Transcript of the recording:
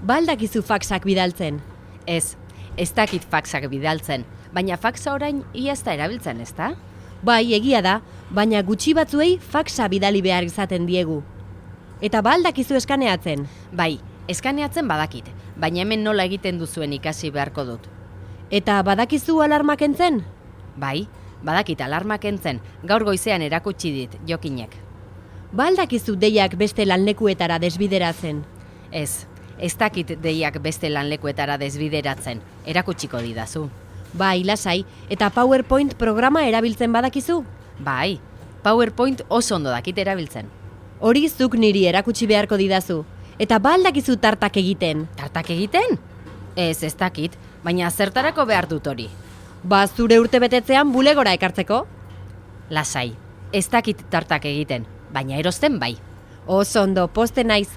Baldakizu faxak bidaltzen. Ez dakit faxak bidaltzen, baina faxa orain ia ez da erabiltzen, ezta? Bai, egia da, baina gutxi batzuei faxa bidali behar izaten diegu. Eta baldakizu eskaneatzen. Bai, eskaneatzen badakit, baina hemen nola egiten duzuen ikasi beharko dut. Eta badakizu alarma kentzen? Bai, badakit alarma kentzen, gaur goizean erakutsi dit Jokinek. Baldakizu deiak beste lanlekuetara desbideratzen. Ez dakit deiak beste lanlekuetara desbideratzen, erakutsiko didazu. Bai, lasai, eta PowerPoint programa erabiltzen badakizu? Bai, PowerPoint oso ondo dakit erabiltzen. Hori zuk niri erakutsi beharko didazu. Eta baldakizu tartak egiten. Tartak egiten? Ez dakit, baina zertarako behar dut hori. Ba, zure urtebetetzean bulegora ekartzeko? Lasai, ez dakit tartak egiten, baina erosten bai. Oso ondo, poste naiz.